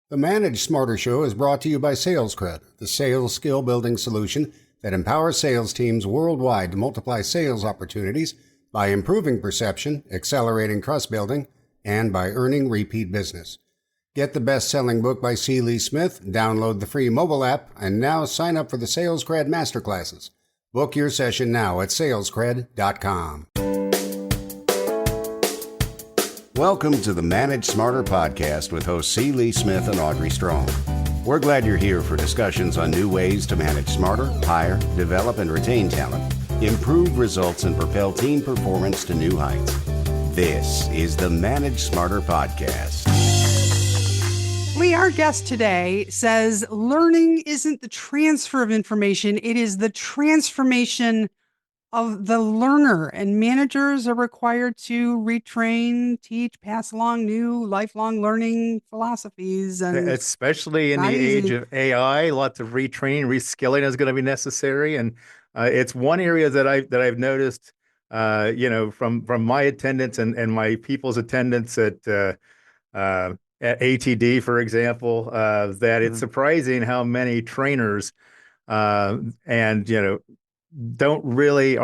The Manage Smarter Show is brought to you by SalesCred, the sales skill building solution that empowers sales teams worldwide to multiply sales opportunities by improving perception, accelerating trust building, and by earning repeat business. Get the best-selling book by C. Lee Smith, download the free mobile app, and now sign up for the SalesCred Masterclasses. Book your session now at salescred.com. Welcome to the Manage Smarter podcast with hosts C. Lee Smith and Audrey Strong. We're glad you're here for discussions on new ways to manage smarter, hire, develop, and retain talent, improve results, and propel team performance to new heights. This is the Manage Smarter podcast. Lee, our guest today says learning isn't the transfer of information, it is the transformation of the learner, and managers are required to retrain, teach, pass along new lifelong learning philosophies. And especially in the age of AI, lots of retraining, reskilling is going to be necessary. And it's one area that I've noticed, from my attendance and my people's attendance at ATD, for example, that it's surprising how many trainers aren't really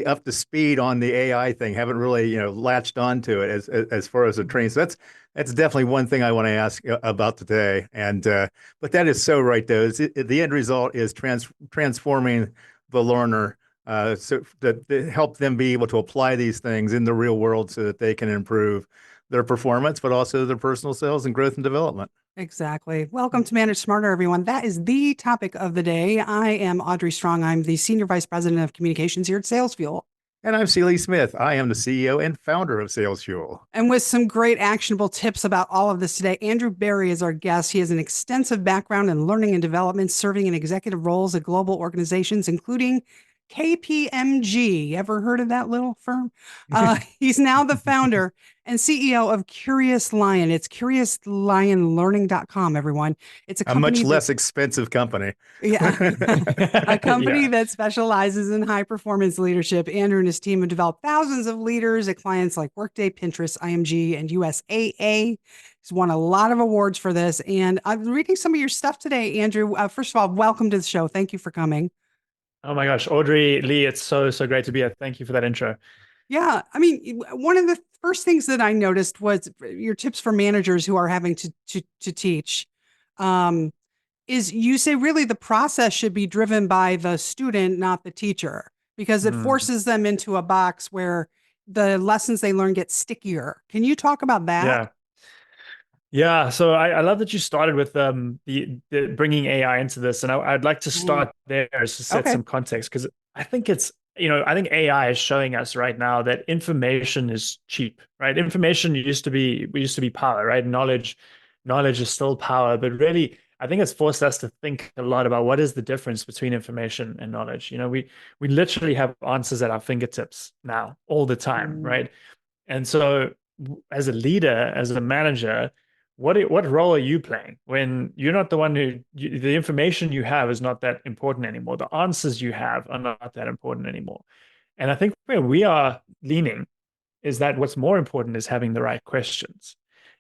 up to speed on the AI thing, haven't really latched onto it as far as the training. So that's definitely one thing I want to ask about today. And but that is so right, though. The end result is transforming the learner so that help them be able to apply these things in the real world so that they can improve their performance, but also their personal sales and growth and development. Exactly. Welcome to Manage Smarter, everyone. That is the topic of the day. I am Audrey Strong. I'm the Senior Vice President of Communications here at Sales Fuel. And I'm C. Lee Smith. I am the CEO and founder of Sales Fuel. And with some great actionable tips about all of this today, Andrew Barry is our guest. He has an extensive background in learning and development, serving in executive roles at global organizations, including KPMG. Ever heard of that little firm? He's now the founder and CEO of Curious Lion. It's CuriousLionLearning.com, everyone. It's a much less expensive company. Yeah. A company that specializes in high performance leadership. Andrew and his team have developed thousands of leaders at clients like Workday, Pinterest, IMG, and USAA. He's won a lot of awards for this. And I'm reading some of your stuff today, Andrew. First of all, welcome to the show. Thank you for coming. Oh my gosh, Audrey, Lee, it's so great to be here. Thank you for that intro. Yeah, I mean, one of the first things that I noticed was your tips for managers who are having to teach. Is you say really the process should be driven by the student, not the teacher, because it forces them into a box where the lessons they learn get stickier. Can you talk about that? Yeah. So I love that you started with the bringing AI into this, and I'd like to start there to set some context, because I think I think AI is showing us right now that information is cheap, right? Information used to be power, right? Knowledge is still power, but really, I think it's forced us to think a lot about what is the difference between information and knowledge. We literally have answers at our fingertips now all the time, right? And so, as a leader, as a manager, what role are you playing when you're not the one the information you have is not that important anymore? The answers you have are not that important anymore. And I think where we are leaning is that what's more important is having the right questions.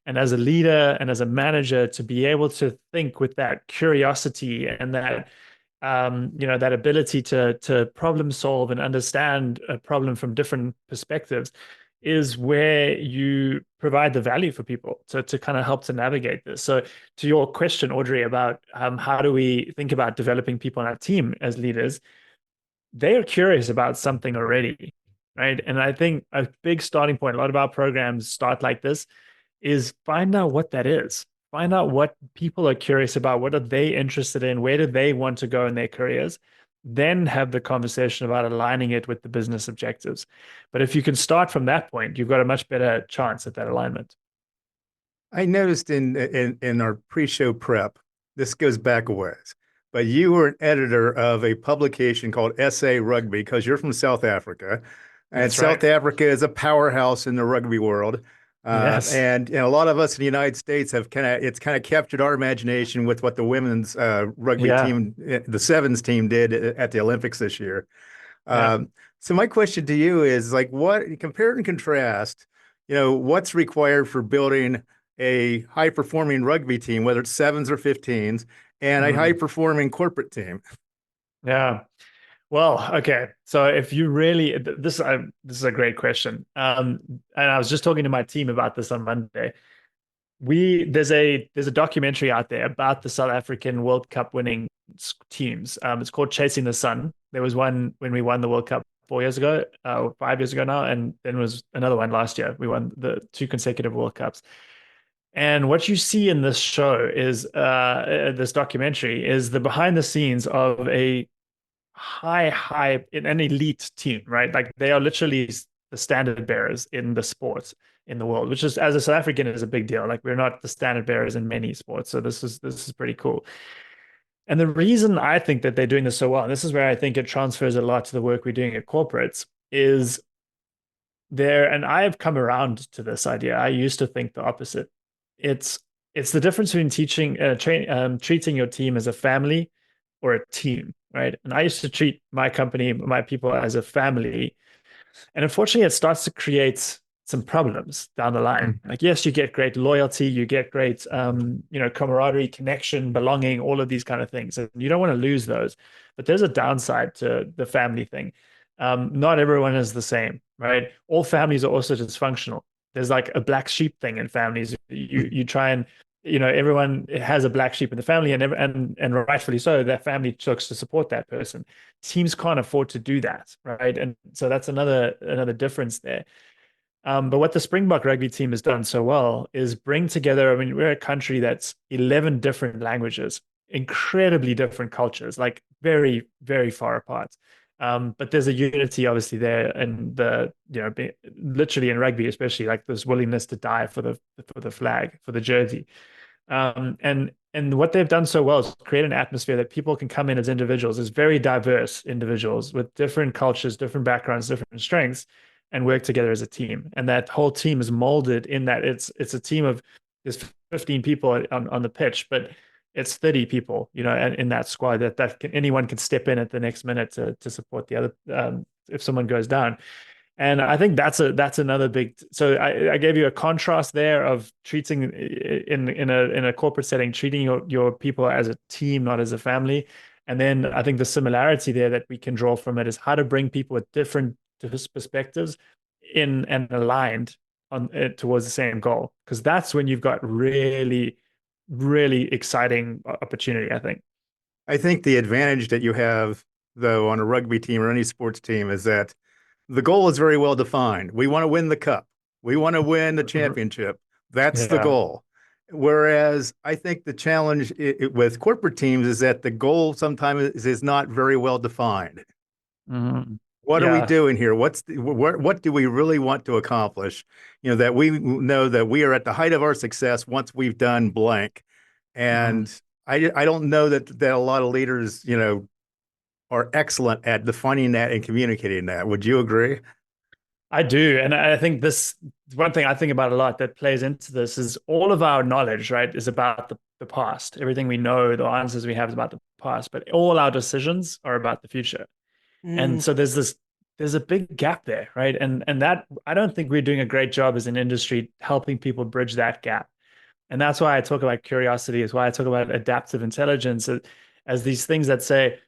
And as a leader and as a manager, to be able to think with that curiosity and that that ability to problem solve and understand a problem from different perspectives is where you provide the value for people to kind of help to navigate this. So to your question, Audrey, about how do we think about developing people on our team as leaders, they are curious about something already, right? And I think a big starting point, a lot of our programs start like this, is find out what that is. Find out what people are curious about. What are they interested in? Where do they want to go in their careers? Then have the conversation about aligning it with the business objectives. But if you can start from that point, you've got a much better chance at that alignment. I noticed in our pre-show prep, this goes back a ways, but you were an editor of a publication called SA Rugby, because you're from South Africa. And South Africa is a powerhouse in the rugby world. Yes. And a lot of us in the United States have kind of captured our imagination with what the women's rugby team, the sevens team, did at the Olympics this year. So my question to you is, like, what compare and contrast, what's required for building a high performing rugby team, whether it's sevens or 15s, and a high performing corporate team? Yeah. Well, okay. So if you really this this is a great question. And I was just talking to my team about this on Monday. There's a documentary out there about the South African World Cup winning teams. It's called Chasing the Sun. There was one when we won the World Cup 4 years ago, 5 years ago now, and then was another one last year. We won the two consecutive World Cups. And what you see in this show is this documentary is the behind the scenes of a high in an elite team, right? Like they are literally the standard bearers in the sports in the world, which is as a South African is a big deal. Like we're not the standard bearers in many sports, so this is pretty cool. And the reason I think that they're doing this so well, and this is where I think it transfers a lot to the work we're doing at corporates, is there, and I have come around to this idea. I used to think the opposite. It's it's the difference between treating your team as a family or a team, right? And I used to treat my company, my people as a family, and unfortunately, it starts to create some problems down the line. Like, yes, you get great loyalty, you get great, camaraderie, connection, belonging, all of these kind of things, and you don't want to lose those. But there's a downside to the family thing. Not everyone is the same, right? All families are also dysfunctional. There's like a black sheep thing in families. You try and everyone has a black sheep in the family, and rightfully so. That family looks to support that person. Teams can't afford to do that, right? And so that's another difference there. But what the Springbok rugby team has done so well is bring together. I mean, we're a country that's 11 different languages, incredibly different cultures, like very, very far apart. But there's a unity obviously there, and literally in rugby, especially like this willingness to die for the flag, for the jersey. And what they've done so well is create an atmosphere that people can come in as individuals, as very diverse individuals with different cultures, different backgrounds, different strengths, and work together as a team. And that whole team is molded in that it's a team of there's 15 people on the pitch, but it's 30 people, in that squad anyone can step in at the next minute to support the other if someone goes down. And I think that's another big. So I gave you a contrast there of treating in a corporate setting, treating your people as a team, not as a family. And then I think the similarity there that we can draw from it is how to bring people with different perspectives in and aligned on towards the same goal. Because that's when you've got really, really exciting opportunity, I think. I think the advantage that you have, though, on a rugby team or any sports team is that the goal is very well defined. We want to win the cup. We want to win the championship. That's the goal. Whereas I think the challenge with corporate teams is that the goal sometimes is not very well defined. Mm-hmm. What are we doing here? What do we really want to accomplish? That we know that we are at the height of our success once we've done blank. And I don't know that a lot of leaders, are excellent at defining that and communicating that. Would you agree? I do. And I think this one thing I think about a lot that plays into this is all of our knowledge, right, is about the past. Everything we know, the answers we have is about the past, but all our decisions are about the future. And so there's a big gap there, right? And that I don't think we're doing a great job as an industry helping people bridge that gap. And that's why I talk about curiosity, is why I talk about adaptive intelligence as these things that say,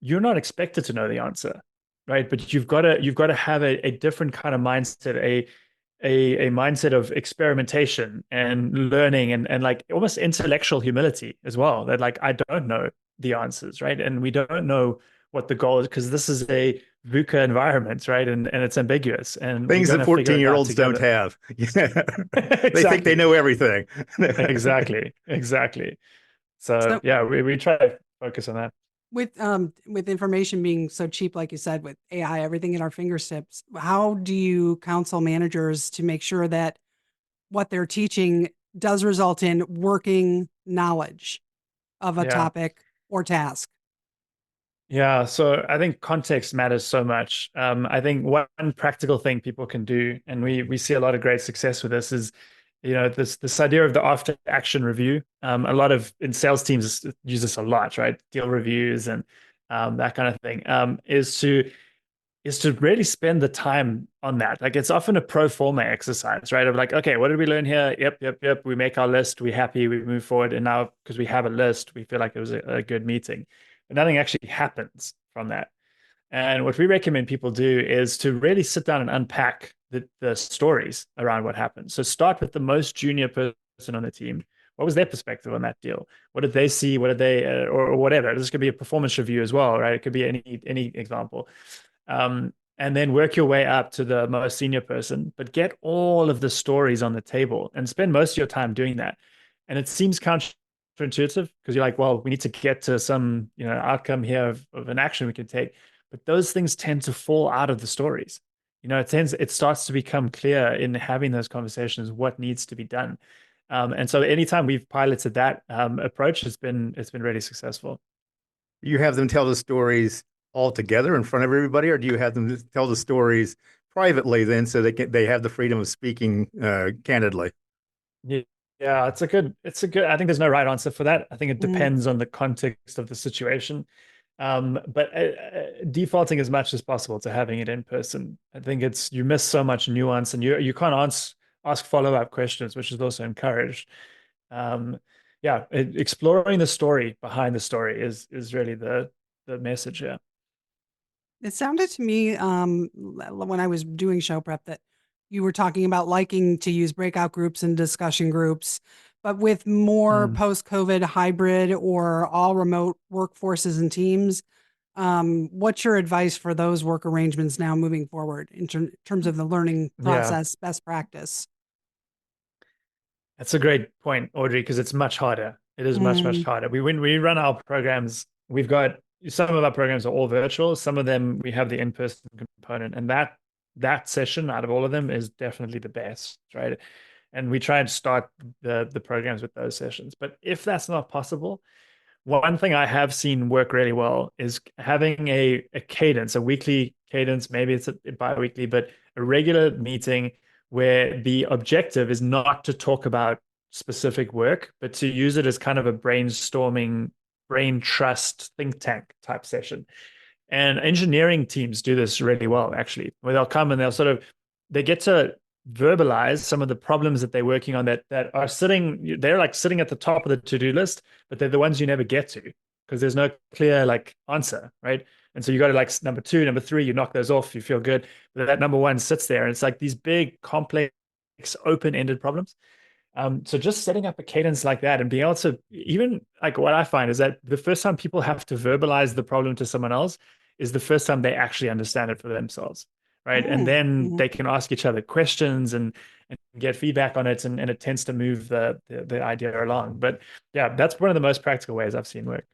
you're not expected to know the answer, right? But you've got to have a different kind of mindset, a mindset of experimentation and learning and like almost intellectual humility as well. That like I don't know the answers, right? And we don't know what the goal is because this is a VUCA environment, right? And it's ambiguous. And things that 14-year-olds don't have. Exactly. They think they know everything. Exactly. So yeah, we try to focus on that. With information being so cheap, like you said, with AI, everything at our fingertips, how do you counsel managers to make sure that what they're teaching does result in working knowledge of a topic or task? Yeah, so I think context matters so much. I think one practical thing people can do, and we see a lot of great success with this, is this idea of the after action review. A lot of in sales teams use this a lot, right? Deal reviews and that kind of thing. Is is to really spend the time on that. Like it's often a pro forma exercise, right? Of like, okay, what did we learn here? Yep. We make our list, we happy, we move forward. And now because we have a list, we feel like it was a good meeting. But nothing actually happens from that. And what we recommend people do is to really sit down and unpack the stories around what happened. So start with the most junior person on the team. What was their perspective on that deal? What did they see? What did they, or whatever? This could be a performance review as well, right? It could be any example. And then work your way up to the most senior person, but get all of the stories on the table and spend most of your time doing that. And it seems counterintuitive because you're like, well, we need to get to some, outcome here of an action we can take. But those things tend to fall out of the stories. It starts to become clear in having those conversations what needs to be done. And so anytime we've piloted that approach, it's been really successful. You have them tell the stories all together in front of everybody, or do you have them tell the stories privately then so they have the freedom of speaking candidly? Yeah, yeah, I think there's no right answer for that. I think it Mm. depends on the context of the situation. But defaulting as much as possible to having it in person. I think you miss so much nuance and you can't ask follow-up questions, which is also encouraged. Um, yeah, exploring the story behind the story is really the message here. It sounded to me, when I was doing show prep, that you were talking about liking to use breakout groups and discussion groups, but with more Mm. post-COVID hybrid or all remote workforces and teams, what's your advice for those work arrangements now moving forward in terms of the learning Yeah. process, best practice? That's a great point, Audrey, because it's much harder. It is much, much Mm. harder. When we run our programs, we've got some of our programs are all virtual. Some of them we have the in-person component, and that session out of all of them is definitely the best, right? And we try and start the programs with those sessions. But if that's not possible, one thing I have seen work really well is having a cadence, a weekly cadence, maybe it's a bi-weekly, but a regular meeting where the objective is not to talk about specific work, but to use it as kind of a brainstorming, brain trust think tank type session. And engineering teams do this really well, actually, where they'll come and they get to verbalize some of the problems that they're working on that are they're like sitting at the top of the to-do list, but they're the ones you never get to because there's no clear like answer, right? And so you got to like number two, number three, you knock those off, you feel good. But that number one sits there, and it's like these big, complex, open-ended problems. So just setting up a cadence like that and being able to even like what I find is that the first time people have to verbalize the problem to someone else is the first time they actually understand it for themselves, right? And Mm. then Mhm. they can ask each other questions and get feedback on it, and it tends to move the idea along. But yeah, that's one of the most practical ways I've seen work.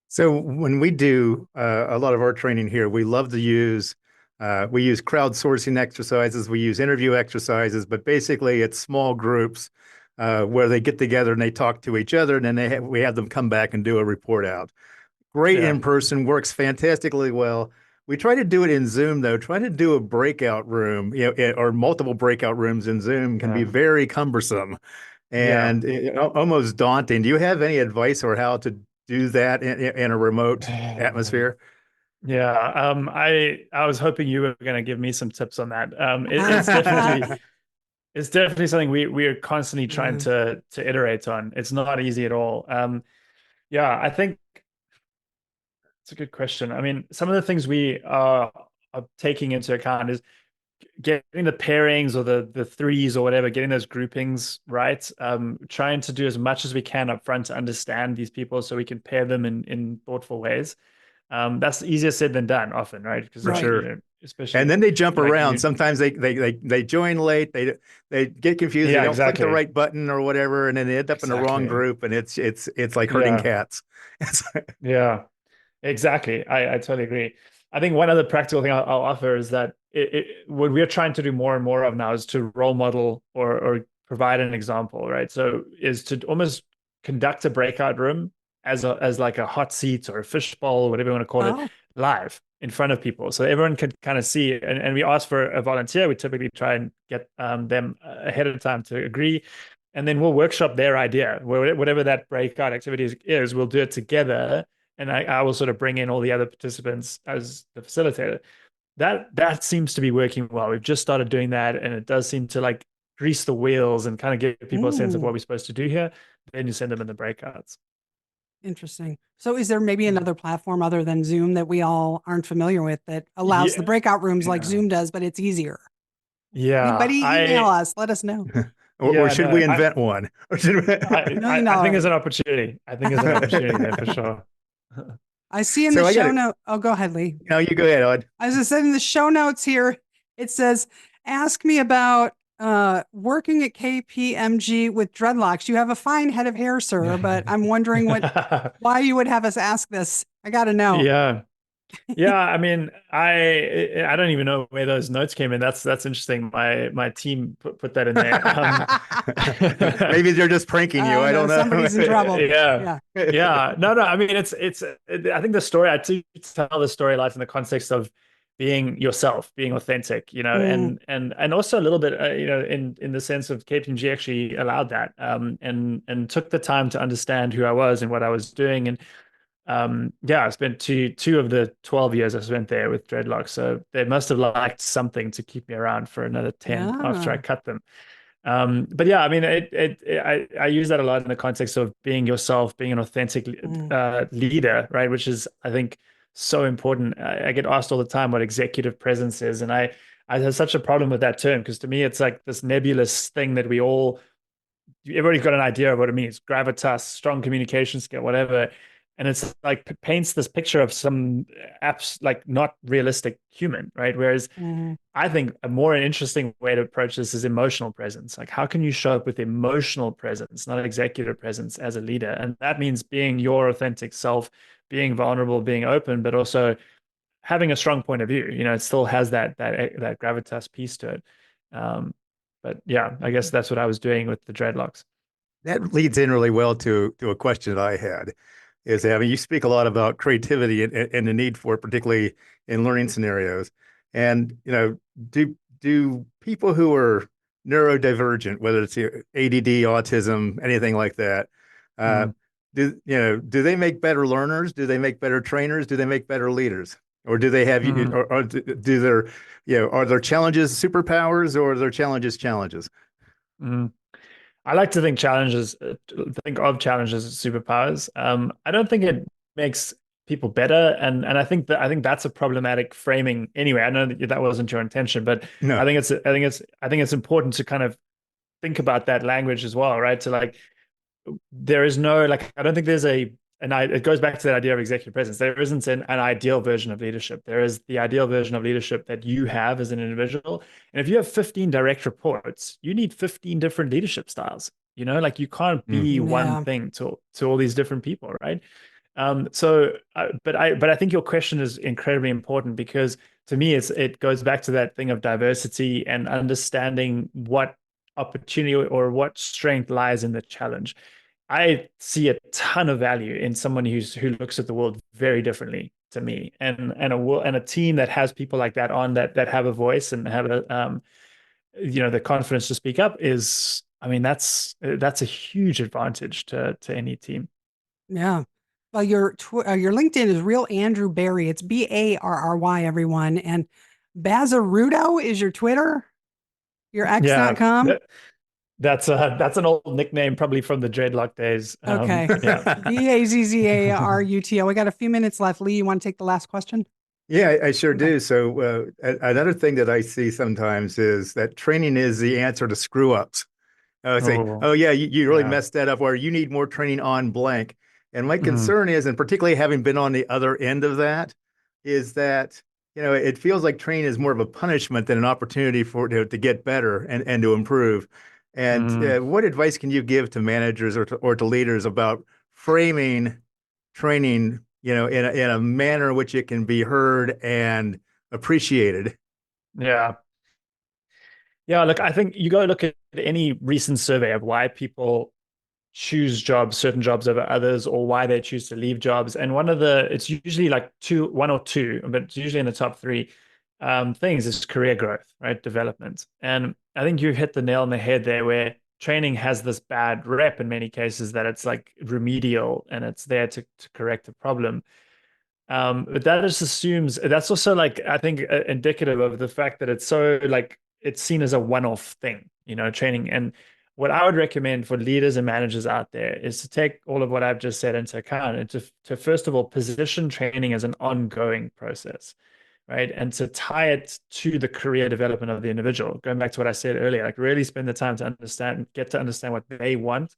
So when we do a lot of our training here, we use crowdsourcing exercises, we use interview exercises, but basically it's small groups where they get together and they talk to each other, and then we have them come back and do a report out. Great Yeah. in person, works fantastically well. We try to do it in Zoom though. Trying to do a breakout room, or multiple breakout rooms in Zoom can be Yeah. very cumbersome Yeah. and almost daunting. Do you have any advice or how to do that in a remote atmosphere? Yeah, I was hoping you were going to give me some tips on that. It's definitely something we are constantly trying Mm. to iterate on. It's not easy at all. Yeah, I think it's a good question. I mean, some of the things we are taking into account is getting the pairings or the threes or whatever, getting those groupings right. Trying to do as much as we can up front to understand these people so we can pair them in thoughtful ways. That's easier said than done often, right? Because For Right. sure. And especially then they jump like around. you, Sometimes they join late. They get confused. They yeah, don't click the exactly, right button or whatever, and then they end up in the wrong exactly, group. And it's like herding yeah, cats. yeah. Exactly. I totally agree. I think one other practical thing I'll offer is that what we're trying to do more and more of now is to role model or provide an example, right? So is to almost conduct a breakout room as like a hot seat or a fishbowl, whatever you want to call it, Oh. live in front of people. So everyone can kind of see, and we ask for a volunteer. We typically try and get them ahead of time to agree. And then we'll workshop their idea, whatever that breakout activity is, we'll do it together and I will sort of bring in all the other participants as the facilitator. That seems to be working well. We've just started doing that, and it does seem to like grease the wheels and kind of give people a sense of what we're supposed to do here. Then you send them in the breakouts. Interesting. So is there maybe another platform other than Zoom that we all aren't familiar with that allows the breakout rooms like Zoom does, but it's easier? Yeah, Anybody email us, let us know. Or should we invent one? Or should we... I think there's an opportunity. I think there's an opportunity there for sure. I see in the show note. Oh, go ahead, Lee. No, you go ahead, Odd. I was just saying in the show notes here, it says, ask me about working at KPMG with dreadlocks. You have a fine head of hair, sir, but I'm wondering why you would have us ask this. I got to know. Yeah. Yeah, I mean, I don't even know where those notes came in. That's interesting. My team put that in there. Maybe they're just pranking you. I don't know. Somebody's in trouble. Yeah. No. I mean, I think the story I tell the story a lot in the context of being yourself, being authentic, and also a little bit, in the sense of KPMG actually allowed that, and took the time to understand who I was and what I was doing, and I spent two of the 12 years I spent there with dreadlocks. So they must have liked something to keep me around for another 10 after I cut them. But yeah, I mean, I use that a lot in the context of being yourself, being an authentic leader, right? Which is, I think, so important. I get asked all the time what executive presence is, and I have such a problem with that term because to me, it's like this nebulous thing that everybody's got an idea of what it means: gravitas, strong communication skill, whatever. And it's like paints this picture of some apps like not realistic human, right? Whereas I think a more interesting way to approach this is emotional presence. Like, how can you show up with emotional presence, not executive presence, as a leader? And that means being your authentic self, being vulnerable, being open, but also having a strong point of view. It still has that gravitas piece to it. But yeah, I guess that's what I was doing with the dreadlocks. That leads in really well to a question that I had. You speak a lot about creativity and the need for it, particularly in learning scenarios. And, do people who are neurodivergent, whether it's ADD, autism, anything like that, do they make better learners? Do they make better trainers? Do they make better leaders? Or do they have, are their challenges superpowers, or are their challenges challenges? I like to think of challenges as superpowers. I don't think it makes people better, and I think that's a problematic framing anyway. I know that wasn't your intention, but no. I think it's important to kind of think about that language as well, right? So like, there is no, like, I don't think there's it goes back to that idea of executive presence. There isn't an ideal version of leadership. There is the ideal version of leadership that you have as an individual. And if you have 15 direct reports, you need 15 different leadership styles. Like, you can't be one thing to all these different people, right? But I think your question is incredibly important, because to me, it goes back to that thing of diversity and understanding what opportunity or what strength lies in the challenge. I see a ton of value in someone who looks at the world very differently to me, and a team that has people like that on that have a voice and have the confidence to speak up is, I mean, that's a huge advantage to any team. Yeah. Well, your LinkedIn is Real Andrew Barry. It's BARRY, everyone. And Bazarudo is your Twitter, your X.com. Yeah, that's an old nickname, probably from the dreadlock days. Okay. BAZZARUTO. We got a few minutes left. Lee, you want to take the last question? Yeah, I sure do. So another thing that I see sometimes is that training is the answer to screw ups. You really messed that up, or you need more training on blank. And my concern is, and particularly having been on the other end of that, is that it feels like training is more of a punishment than an opportunity to get better and to improve. And what advice can you give to managers or to leaders about framing training, in a manner in which it can be heard and appreciated? Yeah. Look, I think you go look at any recent survey of why people choose certain jobs over others, or why they choose to leave jobs. And it's usually like one or two, but it's usually in the top three things is career growth, right? Development. And I think you hit the nail on the head there, where training has this bad rep in many cases that it's like remedial and it's there to correct a problem. But that just assumes that's also like, I think, indicative of the fact that it's so like it's seen as a one-off thing, training. And what I would recommend for leaders and managers out there is to take all of what I've just said into account and to first of all position training as an ongoing process, right? And to tie it to the career development of the individual. Going back to what I said earlier, like really spend the time to get to understand what they want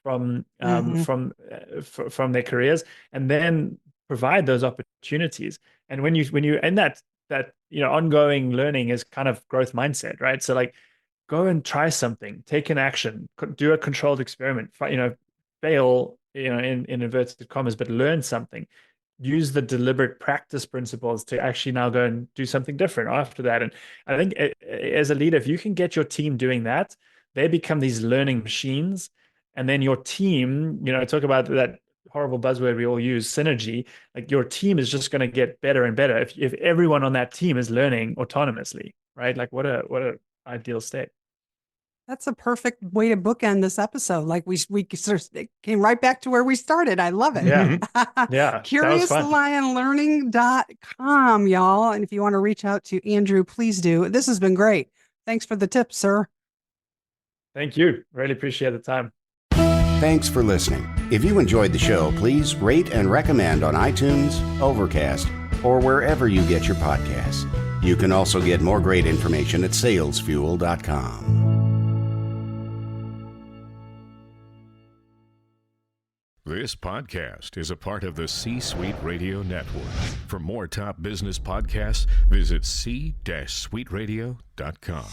from their careers, and then provide those opportunities. And when you and that ongoing learning is kind of growth mindset, right? So like go and try something, take an action, do a controlled experiment, fail, in inverted commas, but learn something. Use the deliberate practice principles to actually now go and do something different after that. And I think as a leader, if you can get your team doing that, they become these learning machines. And then your team, talk about that horrible buzzword we all use, synergy. Like your team is just going to get better and better if everyone on that team is learning autonomously, right? Like what a ideal state. That's a perfect way to bookend this episode. Like we sort of came right back to where we started. I love it. Yeah. Yeah. CuriousLionLearning.com, y'all. And if you want to reach out to Andrew, please do. This has been great. Thanks for the tips, sir. Thank you. Really appreciate the time. Thanks for listening. If you enjoyed the show, please rate and recommend on iTunes, Overcast, or wherever you get your podcasts. You can also get more great information at salesfuel.com. This podcast is a part of the C-Suite Radio Network. For more top business podcasts, visit c-suiteradio.com.